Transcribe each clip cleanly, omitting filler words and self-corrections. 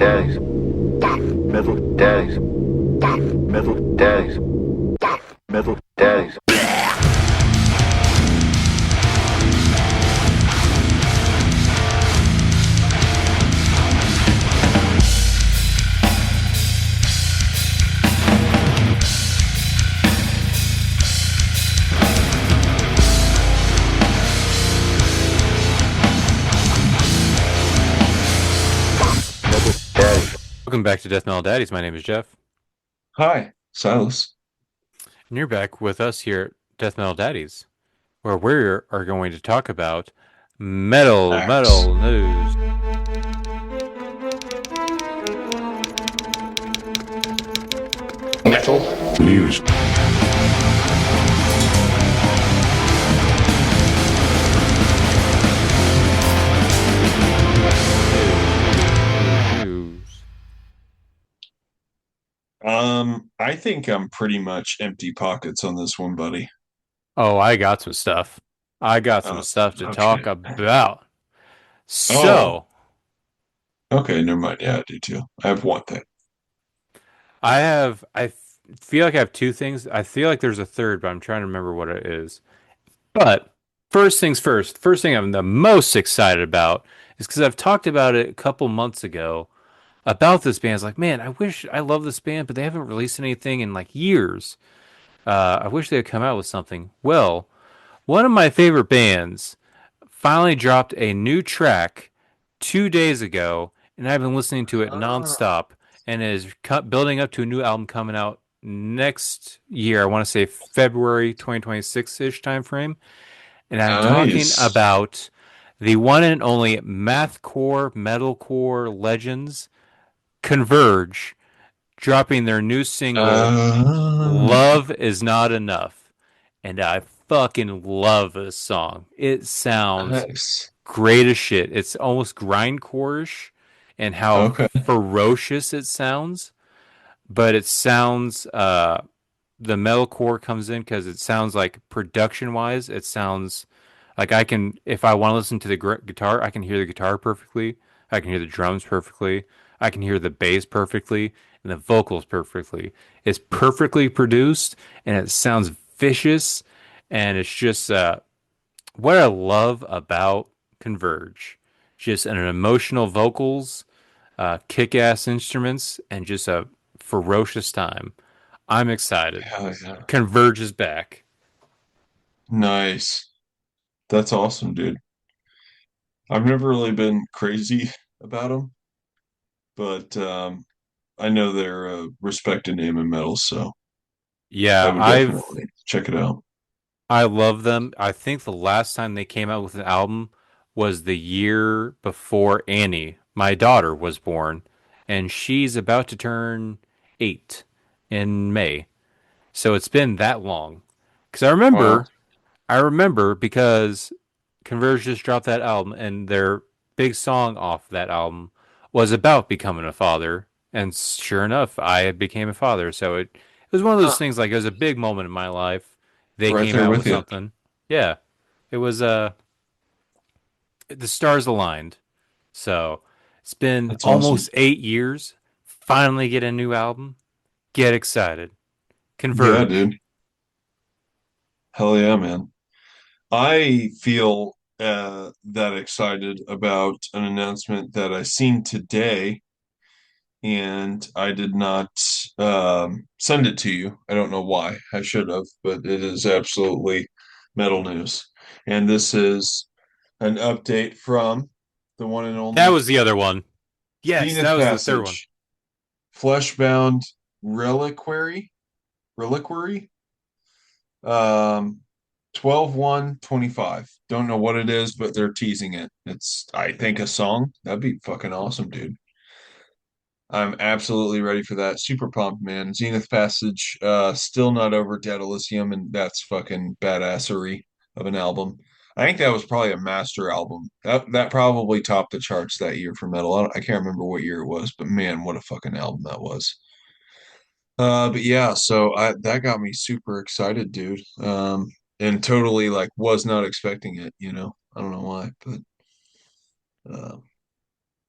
daddies, metal daddies, metal daddies, metal daddies. Welcome back to Death Metal Daddies. My name is Jeff, Hi, Silas. and you're back with us here at Death Metal Daddies, where we are going to talk about Axe. metal news. Metal news. News. I think I'm pretty much empty pockets on this one, buddy. Oh, I got some stuff. I got some Uh, stuff to talk okay. about. Oh, So, okay, never mind. Yeah, I do too. I have one thing. I feel like I have two things. I feel like there's a third, but I'm trying to remember what it is. But first things first, first thing I'm the most excited about is because I've talked about it a couple months ago about this band. It's like, man, I love this band, but they haven't released anything in like years. I wish they had come out with something. Well, one of my favorite bands finally dropped a new track 2 days ago, and I've been listening to it Ah, nonstop, and it is building up to a new album coming out next year. I want to say February 2026 ish time frame. And I'm talking nice. about the one and only mathcore, metalcore legends, Converge, dropping their new single, Um, Love Is Not Enough. And I fucking love this song. It sounds nice. great as shit. It's almost grindcore-ish and how Okay. ferocious it sounds, but it sounds the metalcore comes in because it sounds like production-wise, it sounds like I can, if I want to listen to the guitar, I can hear the guitar perfectly. I can hear the drums perfectly. I can hear the bass perfectly and the vocals perfectly. It's perfectly produced and it sounds vicious. And it's just what I love about Converge. Just an emotional vocals, kick-ass instruments, and just a ferocious time. I'm excited. Hell yeah. Converge is back. Nice. That's awesome, dude. I've never really been crazy about them, but I know they're a respected name in metal, so I Yeah, would definitely check it out. I love them. I think the last time they came out with an album was the year before Annie, my daughter, was born, and she's about to turn 8 in May. So it's been that long. Because Wow. I remember because Converge just dropped that album, and their big song off that album was about becoming a father. And sure enough, I became a father. So it was one of those Huh. things like it was a big moment in my life. They Right came there out with with you. something. Yeah. It was the stars aligned. So it's been That's awesome. almost 8 years. Finally get a new album. Get excited. Yeah, Converge. dude. Hell yeah, man. I feel that excited about an announcement that I seen today, and I did not send it to you. I don't know why. I should have, but it is absolutely metal news. And this is an update from the one and That only was the other one. Yes, that Zenith was the third one. Passage, Fleshbound Reliquary. Reliquary. Um, 12/1/25. Don't know what it is, but they're teasing it. It's, I think, a song. That'd be fucking awesome, dude. I'm absolutely ready for that. Super pumped, man. Zenith Passage, still not over Dead Elysium, and that's fucking badassery of an album. I think that was probably a master album. That probably topped the charts that year for metal. I can't remember what year it was, but man, what a fucking album that was. But yeah, so that got me super excited, dude. And totally like was not expecting it, you know. I don't know why, but uh,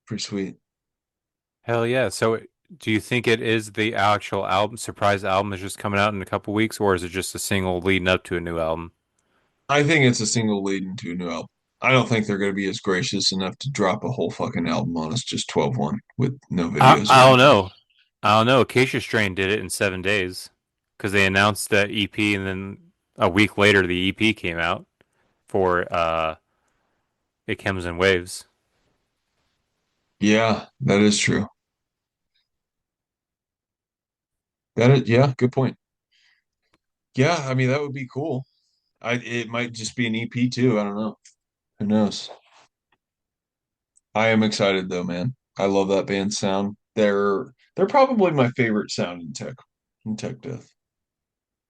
pretty sweet. Hell yeah. So do you think it is the actual album, surprise album is just coming out in a couple weeks, or is it just a single leading up to a new album? I think it's a single leading to a new album. I don't think they're going to be as gracious enough to drop a whole fucking album on us, just 12-1 with no videos I or don't anything. know. I don't know. Acacia Strain did it in 7 days because they announced the EP and then a week later the EP came out for It Comes in Waves. Yeah, that is true. Yeah, good point. Yeah, I mean that would be cool. It might just be an EP too. I don't know. Who knows? I am excited though, man. I love that band's sound. They're probably my favorite sound in tech death.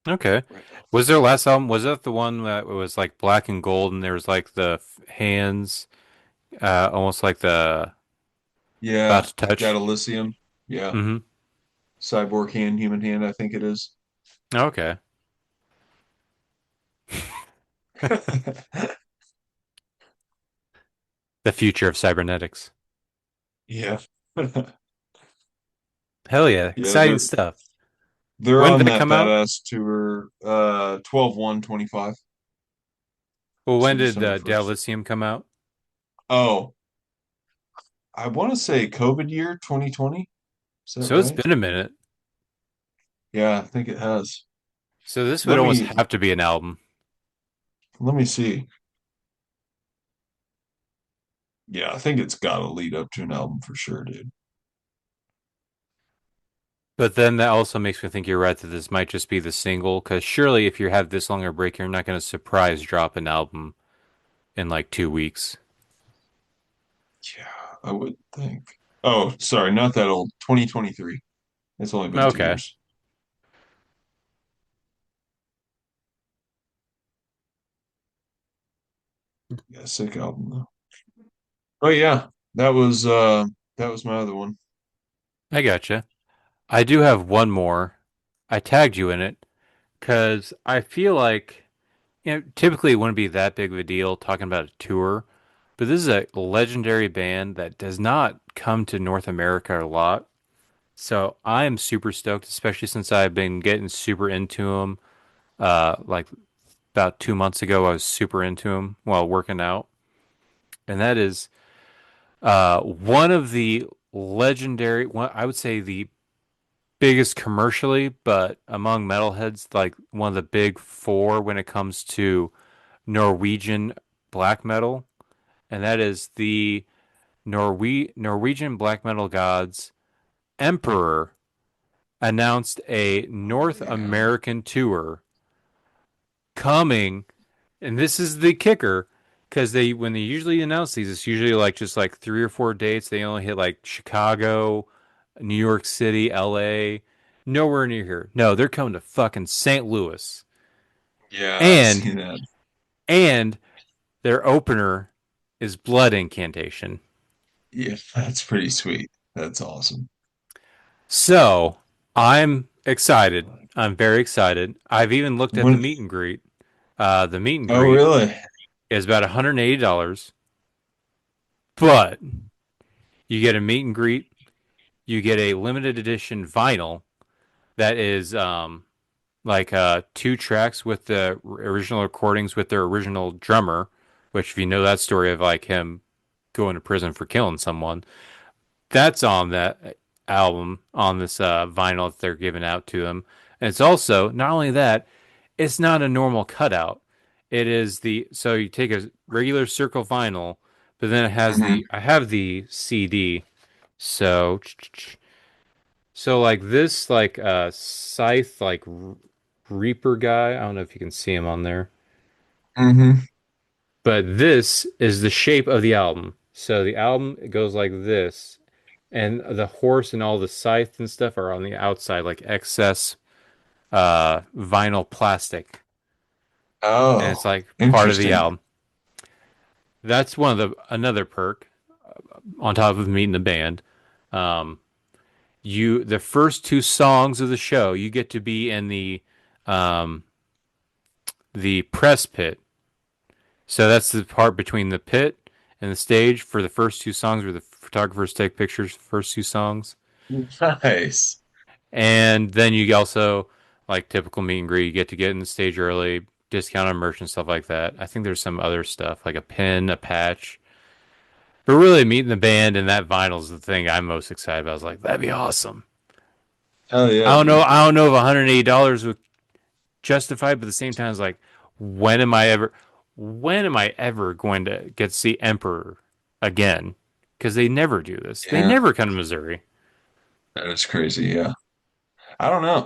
Okay. Was their last album, was that the one that was like black and gold and there was like the hands almost like the about Yeah, to touch? Gadolicium. Yeah, Mm-hmm. cyborg hand, human hand. I think it is. Okay. The future of cybernetics. Yeah. Hell yeah. Yeah, Exciting stuff. they're When on did that that come out? badass tour 12/1/25. Well, when So did December 1st. Dilithium come out? Oh, I want to say COVID year 2020. Is that So it's right? been a minute. Yeah, I think it has. So this would Let almost me have to be an album. let me see. Yeah, I think it's got to lead up to an album for sure, dude. But then that also makes me think you're right that this might just be the single, because surely if you have this long a break, you're not going to surprise drop an album in like 2 weeks. Yeah, I would think. Oh, sorry, not that old. 2023. It's only been two Okay. years. Yeah, sick album though. Oh yeah, that was my other one. I gotcha. I do have one more. I tagged you in it because I feel like, typically it wouldn't be that big of a deal talking about a tour, but this is a legendary band that does not come to North America a lot. So I am super stoked, especially since I've been getting super into them. Like about 2 months ago, I was super into them while working out, and that is one of the legendary, one, I would say the biggest commercially, but among metalheads, like one of the big four when it comes to Norwegian black metal, and that is the Norwegian black metal gods Emperor announced a North Yeah. American tour coming, and this is the kicker, because they when they usually announce these, it's usually like just like 3 or 4 dates. They only hit like Chicago, New York City, LA, nowhere near here. No, they're coming to fucking St. Louis. Yeah, I've And seen that. and their opener is Blood Incantation. Yeah, that's pretty sweet. That's awesome. So I'm excited. I'm very excited. I've even looked at the When, meet and greet. The meet and oh, greet really? is about $180, but you get a meet and greet. You get a limited edition vinyl that is like 2 tracks with the original recordings with their original drummer, which if you know that story of like him going to prison for killing someone, that's on that album on this vinyl that they're giving out to them. And it's also not only that, it's not a normal cutout. It is the so you take a regular circle vinyl, but then it has Hmm. the I have the CD. So like this like scythe like reaper guy. I don't know if you can see him on there. Hmm. But this is the shape of the album. So the album it goes like this, and the horse and all the scythe and stuff are on the outside, like excess vinyl plastic, and it's Oh, like part of the interesting. album. That's one of the another perk on top of meeting the band. Um, you the first 2 songs of the show, you get to be in um, the press pit. So that's the part between the pit and the stage for the first 2 songs, where the photographers take pictures first two songs. Nice. And then you also like typical meet and greet, you get to get in the stage early, discount on merch and stuff like that. I think there's some other stuff like a pin, a patch. But really meeting the band and that vinyl is the thing I'm most excited about. I was like, that'd be awesome. Hell yeah, dude. I don't know if $180 would justify, but at the same time, it's like, when am I ever, when am I ever going to get to see Emperor again? Because they never do this. They Yeah, never come to Missouri. that is crazy. Yeah. I don't know.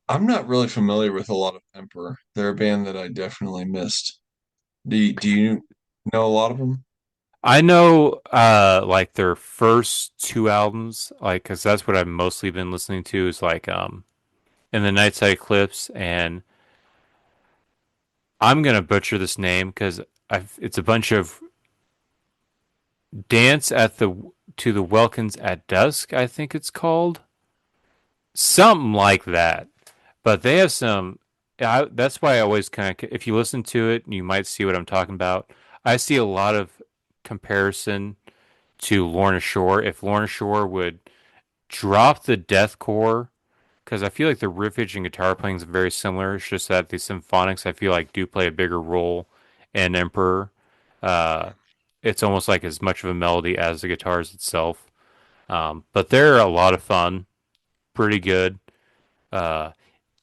I'm not really familiar with a lot of Emperor. They're a band that I definitely missed. Do you know a lot of them? I know, like their first two albums, like, because that's what I've mostly been listening to is like, in the Nightside Eclipse, and I'm gonna butcher this name because it's a bunch of dance at the to the Welkins at dusk, I think it's called. Something like that. But they have some. That's why I always kind of, if you listen to it, you might see what I'm talking about. I see a lot of comparison to Lorna Shore. If Lorna Shore would drop the deathcore, because I feel like the riffage and guitar playing is very similar. It's just that the symphonics I feel like do play a bigger role in Emperor. Uh, it's almost like as much of a melody as the guitars itself. But they're a lot of fun, pretty good. Uh,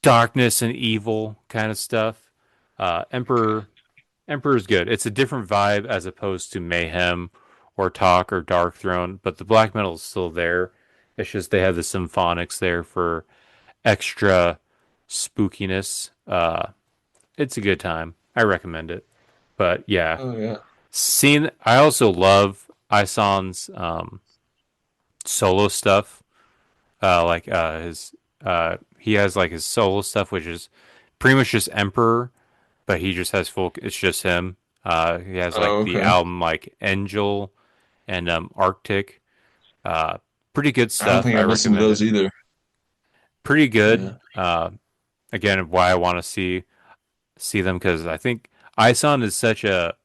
darkness and evil kind of stuff. Emperor is good. It's a different vibe as opposed to Mayhem or Talk or Dark Throne, but the black metal is still there. It's just they have the symphonics there for extra spookiness. It's a good time. I recommend it. But yeah, Oh yeah. I also love Ison's solo stuff. His he has like his solo stuff, which is pretty much just Emperor, but he just has full. It's just him. He has like Oh, the okay. album like Angel and Arctic. Uh, Pretty good I don't stuff. think I I've listened to recommend it. those either. Pretty good. Yeah. Again, why I want to see them because I think Ison is such a.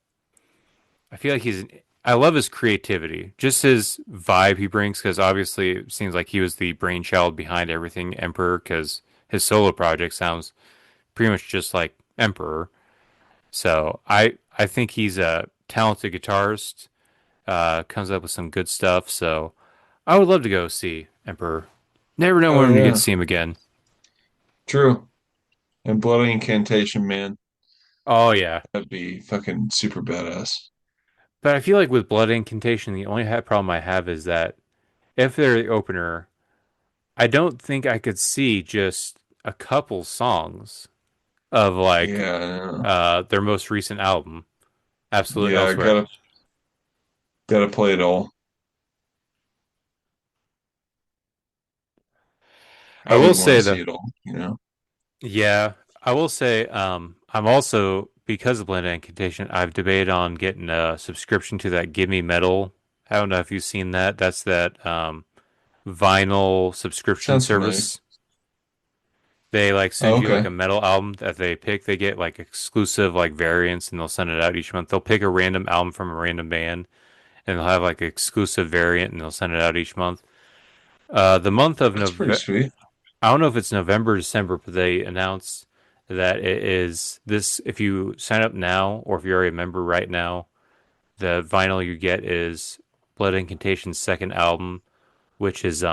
I feel like I love his creativity, just his vibe he brings. Because obviously, it seems like he was the brainchild behind everything Emperor. Because his solo project sounds pretty much just like Emperor. So I think he's a talented guitarist. Comes up with some good stuff. So I would love to go see Emperor. Never know Oh when we get to yeah. see him again. True. And Blood Incantation, man. Oh yeah. That'd be fucking super badass. But I feel like with Blood Incantation, the only problem I have is that if they're the opener, I don't think I could see just a couple songs of like Yeah, I know. their most recent album, Absolute Yeah, Elsewhere. gotta play it all. I I will would want say to see though, it all. yeah, I will say I'm also because of Blood Incantation, I've debated on getting a subscription to that Give Me Metal. I don't know if you've seen that. That's that vinyl subscription Sounds familiar. service. They like Oh, send you like okay. a metal album that they pick. They get like exclusive like variants and they'll send it out each month. They'll pick a random album from a random band and they'll have like exclusive variant and they'll send it out each month. The month of That's pretty November, sweet. I don't know if it's November or December, but they announced that it is this. If you sign up now or if you're already a member right now, the vinyl you get is Blood Incantation's second album, which is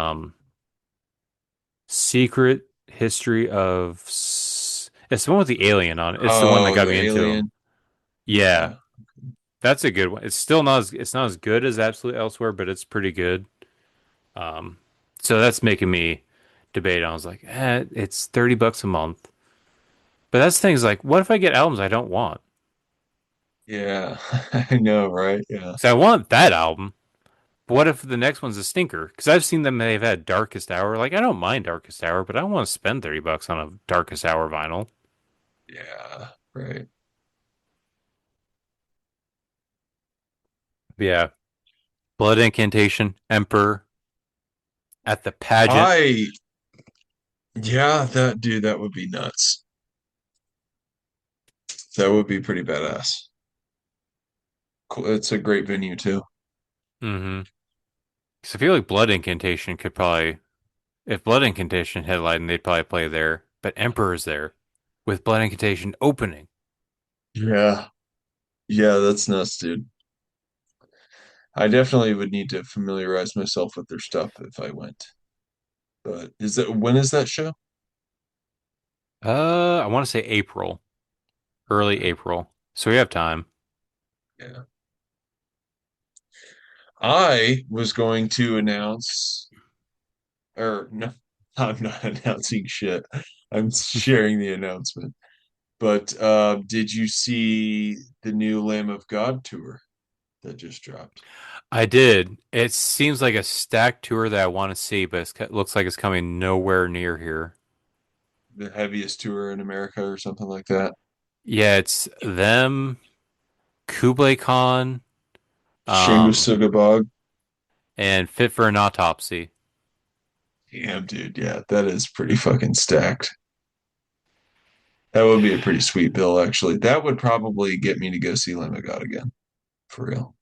Secret History of. It's the one with the alien on it. It's the one that Oh, got the me into him. alien. Yeah, Yeah, that's a good one. It's not as good as Absolute Elsewhere, but it's pretty good. Um, so that's making me debate. I was like, it's $30 a month. But that's the thing is like, what if I get albums I don't want? yeah. I know, right? Yeah, So I want that album. But what if the next one's a stinker? Because I've seen them. They've had Darkest Hour. Like I don't mind Darkest Hour, but I don't want to spend $30 on a Darkest Hour vinyl. yeah, right. Yeah, Blood Incantation, Emperor at the pageant. I, yeah, that dude, that would be nuts. That would be pretty badass. Cool. It's a great venue too. Mm-hmm. Because I feel like Blood Incantation could probably, if Blood Incantation headlined, they'd probably play there. But Emperor's there with Blood Incantation opening. Yeah. Yeah, that's nuts, dude. I definitely would need to familiarize myself with their stuff if I went. But is that when is that show? I want to say April, early April. So we have time. Yeah. I was going to announce, or no, I'm not announcing shit. I'm sharing the announcement. But did you see the new Lamb of God tour that just dropped? I did. It seems like a stacked tour that I want to see, but it looks like it's coming nowhere near here. The heaviest tour in America or something like that. Yeah, it's them, Kublai Khan, Shingo um, Sugabog. and Fit for an Autopsy. Damn, dude. Yeah, that is pretty fucking stacked. That would be a pretty sweet bill, actually. That would probably get me to go see Lamb of God again, for real.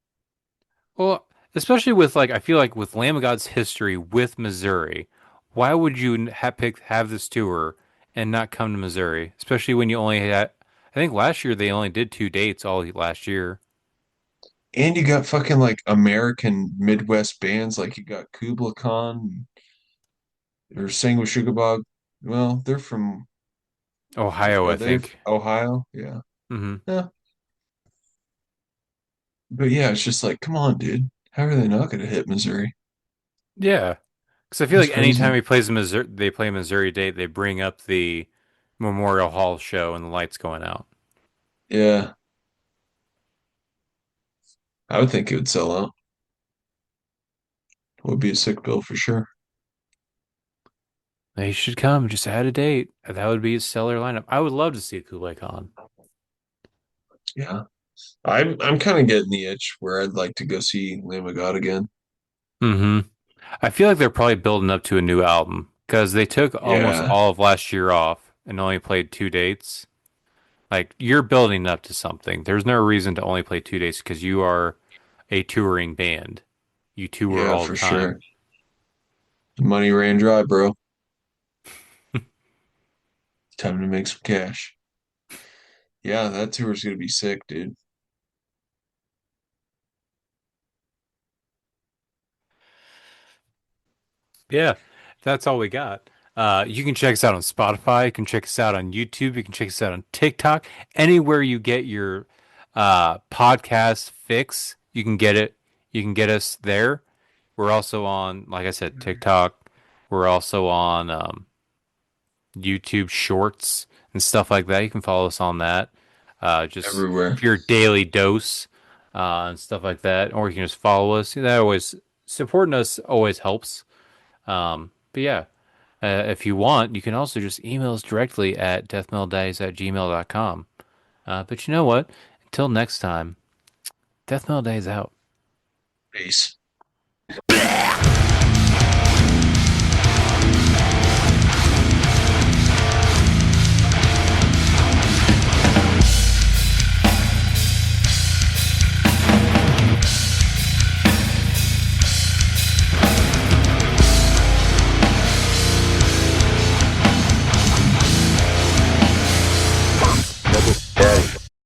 Well, especially with like I feel like with Lamb of God's history with Missouri, why would you have this tour and not come to Missouri? Especially when you only had, I think last year they only did 2 dates all last year. And you got fucking like American Midwest bands, like you got Kubla Khan or Singwa Sugabog. Well, they're from, Ohio, are I they think. Ohio? Yeah. Hmm. Yeah. But yeah, it's just like, come on, dude. How are they not going to hit Missouri? Yeah, because I feel That's like anytime crazy. he plays a Missouri, they play a Missouri date, they bring up the Memorial Hall show and the lights going out. Yeah. I would think it would sell out. Would be a sick bill for sure. They should come, just add a date. That would be a stellar lineup. I would love to see Kublai Khan. Yeah. I'm kind of getting the itch where I'd like to go see Lamb of God again. Hmm. I feel like they're probably building up to a new album because they took almost Yeah. all of last year off and only played 2 dates. Like you're building up to something. There's no reason to only play 2 dates because you are a touring band. You tour Yeah, all the for sure. time. Money ran dry, bro. Time to make some cash. Yeah, that tour's gonna be sick, dude. Yeah, that's all we got. You can check us out on Spotify. You can check us out on YouTube. You can check us out on TikTok. Anywhere you get your podcast fix, you can get it. You can get us there. We're also on, like I said, TikTok. We're also on YouTube Shorts and stuff like that. You can follow us on that. Just Everywhere. for your daily dose and stuff like that. Or you can just follow us. That always supporting us always helps. But yeah, if you want, you can also just email us directly at deathmetaldays@gmail.com. But you know what? Until next time, Death Metal Days out. Peace.